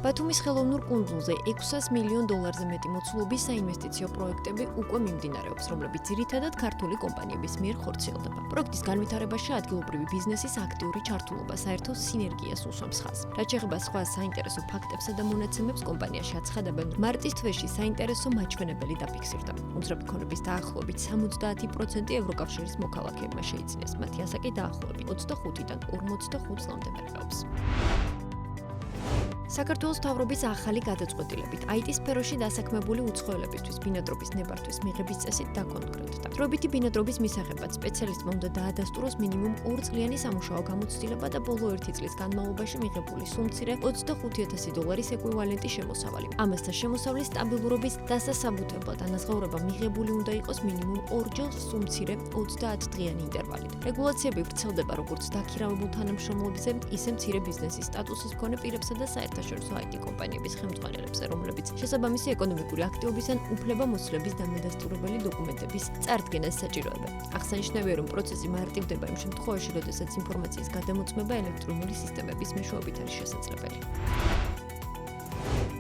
ბათუმის ხელოვნურ კუნძულზე 600 მილიონ დოლარზე მეტი მოცულობის საინვესტიციო პროექტები უკვე მიმდინარეობს, რომლებიც ძირითადად ქართული კომპანიების მიერ ხორციელდება. პროექტის განვითარებაში ადგილობრივი ბიზნესის აქტიური ჩართულობა საერთო სინერგიას უსვამს ხაზს. რაც შეეხება სხვა საინტერესო ფაქტებსა და მონაცემებს, კომპანიაში აცხადებენ, მარტის თვეში საინტერესო მაჩვენებელი დაფიქსირდა. უძრავი ქონების დაახლოებით 70% ევროკავშირის მოქალაქეებმა შეიძინეს. მათი ასაკი დაახლოებით 25-დან 45 წლამდე მერყეობს. საქართველოს მთავრობის ახალი გადაწყვეტილებით IT სფეროში დასაქმებული უცხოელებისთვის ბინადრობის ნებართვის მიღების წესით დაკონკრეტდა. დროებითი ბინადრობის მისაღებად სპეციალისტმა უნდა დაადასტუროს მინიმუმ 2 წლიანი სამუშაო გამოცდილება და ბოლო 1 წლის განმავლობაში მიღებული სუმცირე $25,000 ეკვივალენტი შემოსავალი. ამასთან შემოსავლის სტაბილურობის დასასაბუთებლად ანაზღაურება მიღებული უნდა იყოს მინიმუმ 2 ჯერ სუმცირე 30 დღიანი ინტერვალით. რეგულაციები ვრცელდება როგორც დაქირავებულ თანამშრომლებზე, ისე მცირე ბიზნესის სტატუსის მქონე პირებსა და საერთაშორისო IT კომპანიების ხელმძღვანელებზე, რომლებიც შესაბამისი ეკონომიკური აქტივობის ან უფლებამოსილების დამადასტურებელი დოკუმენტების წარდგენას საჭიროებენ. აღსანიშნავია, რომ პროცესი მარტივდება იმ შემთხვევაში, როდესაც ინფორმაციის გადამოწმება ელექტრონული სისტემების მეშვეობით არის შესაძლებელი.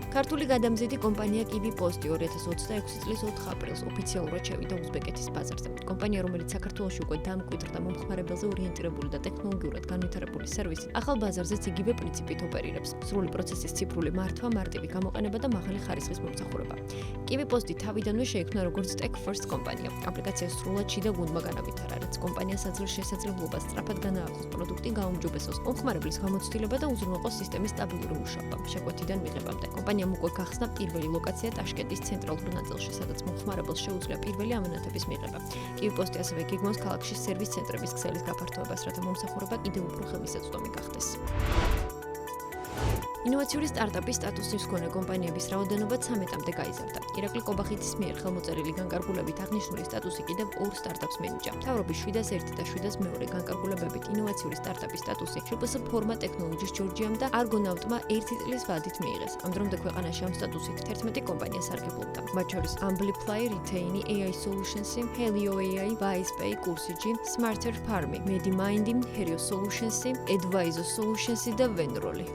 ქართული გადამზიდი კომპანია კივი პოსტი 2026 წლის 4 აპრილს ოფიციალურად შევიდა უზბეკეთის ბაზარზე. კომპანია, რომელიც საქართველოში უკვე დამკვიდრდა მომხმარებელზე ორიენტირებული და ტექნოლოგიურად განვითარებული სერვისით, ახალ ბაზარზეც იგივე პრინციპით ოპერირებს. სრული პროცესის ციფრული მართვა, მარტივი გამოყენება და მაღალი ხარისხის მომსახურება. კივი პოსტი თავიდანვე შეიქმნა როგორც Tech First კომპანია. აპლიკაცია სრულად შიდა გუნდმა განავითარა, რაც კომპანიას აძლევს შესაძლებლობას სწრაფად განაახოს პროდუქტი, გაუმჯობესოს მომხმარებლის გამოცდილება და უზრუნველყოს სისტემის სტაბილური მუშაობა შეკვეთიდან მიღებამდე. კომპანიამ უკვე გახსნა პირველი ლოკაცია ტაშკენტის ცენტრალურ ნაწილში, სადაც მომხმარებელს შეუძლია პირველი ამანათების მიღება. კივი პოსტი ასევე გეგმავს ქალაქში სერვის ცენტრების ქსელის გაფართოებას, რათა მომსახურება კიდევ უფრო ხელმისაწვდომი გახდეს. ინოვაციური სტარტაპის სტატუსის მქონე კომპანიების რაოდენობა 13-მდე გაიზარდა. ირაკლი კობახიძის მიერ ხელმოწერილი განკარგულებით აღნიშნული სტატუსი კიდევ 2 სტარტაპს მიენიჭა. მთავრობის 701 და 702 განკარგულებებით ინოვაციური სტარტაპის სტატუსი ჟპს ფორმა ტექნოლოჯის ჯორჯიამ და არგონავტმა 1 წლის ვადით მიიღეს. ამ დრომდე ქვეყანაში ამ სტატუსით 11 კომპანია სარგებლობდა. მათ შორის Amplify, Retaini, AI Solutions, Helio AI, Vicepay, Kursiji, Smarter Farmi, MediMind, Herio Solutions, Advisor Solutions და Venroli.